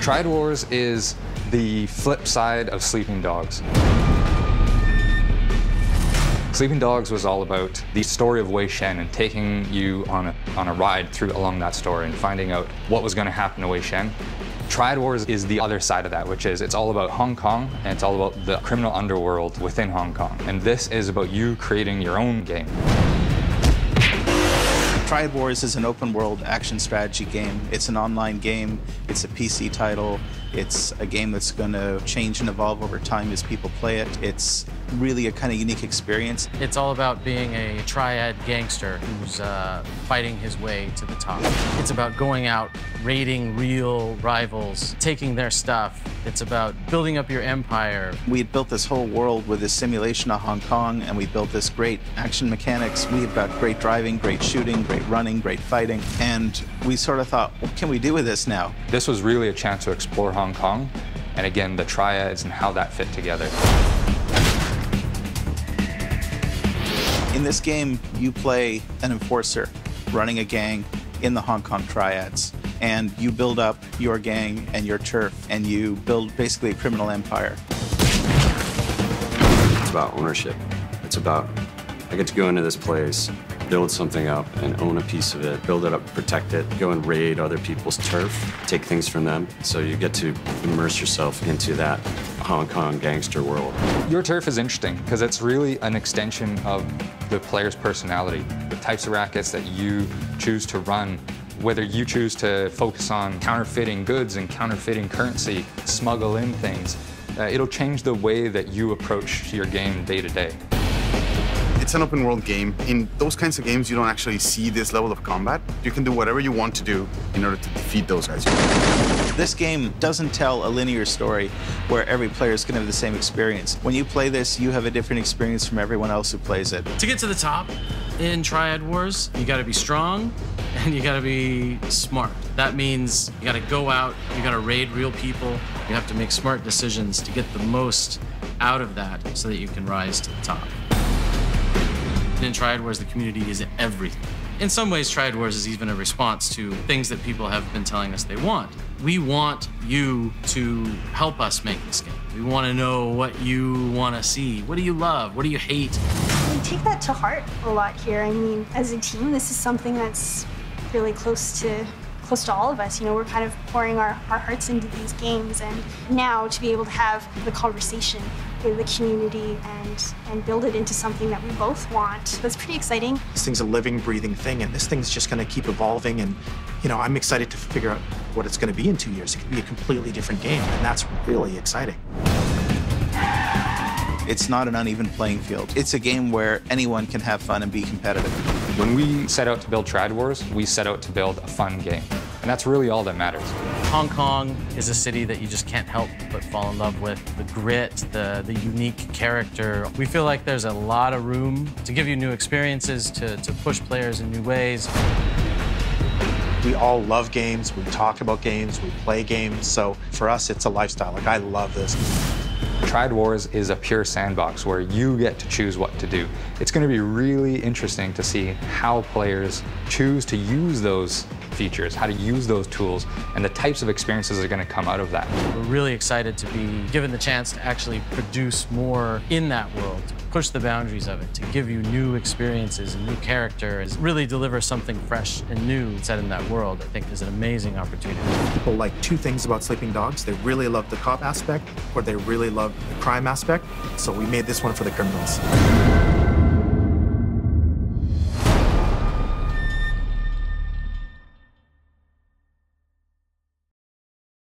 Triad Wars is the flip side of Sleeping Dogs. Sleeping Dogs was all about the story of Wei Shen and taking you on a ride along that story and finding out what was going to happen to Wei Shen. Triad Wars is the other side of that, which is it's all about Hong Kong and it's all about the criminal underworld within Hong Kong. And this is about you creating your own game. Triad Wars is an open-world action strategy game. It's an online game. It's a PC title. It's a game that's going to change and evolve over time as people play it. It's really a kind of unique experience. It's all about being a triad gangster who's fighting his way to the top. It's about going out, raiding real rivals, taking their stuff. It's about building up your empire. We had built this whole world with this simulation of Hong Kong, and we built this great action mechanics. We've got great driving, great shooting, great running, great fighting. And we sort of thought, what can we do with this now? This was really a chance to explore Hong Kong, and again, the triads and how that fit together. In this game, you play an enforcer running a gang in the Hong Kong triads, and you build up your gang and your turf, and you build basically a criminal empire. It's about ownership. It's about, I get to go into this place, build something up and own a piece of it, build it up, protect it, go and raid other people's turf, take things from them. So you get to immerse yourself into that Hong Kong gangster world. Your turf is interesting because it's really an extension of the player's personality. The types of rackets that you choose to run, whether you choose to focus on counterfeiting goods and counterfeiting currency, smuggle in things, it'll change the way that you approach your game day to day. It's an open world game. In those kinds of games, you don't actually see this level of combat. You can do whatever you want to do in order to defeat those guys. This game doesn't tell a linear story where every player is going to have the same experience. When you play this, you have a different experience from everyone else who plays it. To get to the top in Triad Wars, you gotta be strong and you gotta be smart. That means you gotta go out, you gotta raid real people, you have to make smart decisions to get the most out of that so that you can rise to the top. In Triad Wars, the community is everything. In some ways, Triad Wars is even a response to things that people have been telling us they want. We want you to help us make this game. We want to know what you want to see. What do you love? What do you hate? We take that to heart a lot here. I mean, as a team, this is something that's really close to all of us. You know, we're kind of pouring our hearts into these games, and now to be able to have the conversation with the community and build it into something that we both want, that's pretty exciting. This thing's a living, breathing thing, and this thing's just going to keep evolving, and you know, I'm excited to figure out what it's going to be in 2 years. It could be a completely different game, and that's really exciting. It's not an uneven playing field. It's a game where anyone can have fun and be competitive. When we set out to build Triad Wars, we set out to build a fun game. And that's really all that matters. Hong Kong is a city that you just can't help but fall in love with. The grit, the unique character. We feel like there's a lot of room to give you new experiences, to push players in new ways. We all love games, we talk about games, we play games, so for us it's a lifestyle. Like, I love this. Triad Wars is a pure sandbox where you get to choose what to do. It's going to be really interesting to see how players choose to use those features, how to use those tools, and the types of experiences that are going to come out of that. We're really excited to be given the chance to actually produce more in that world, to push the boundaries of it, to give you new experiences and new characters, really deliver something fresh and new set in that world. I think is an amazing opportunity. People like two things about Sleeping Dogs. They really love the cop aspect, or they really love the crime aspect. So we made this one for the criminals.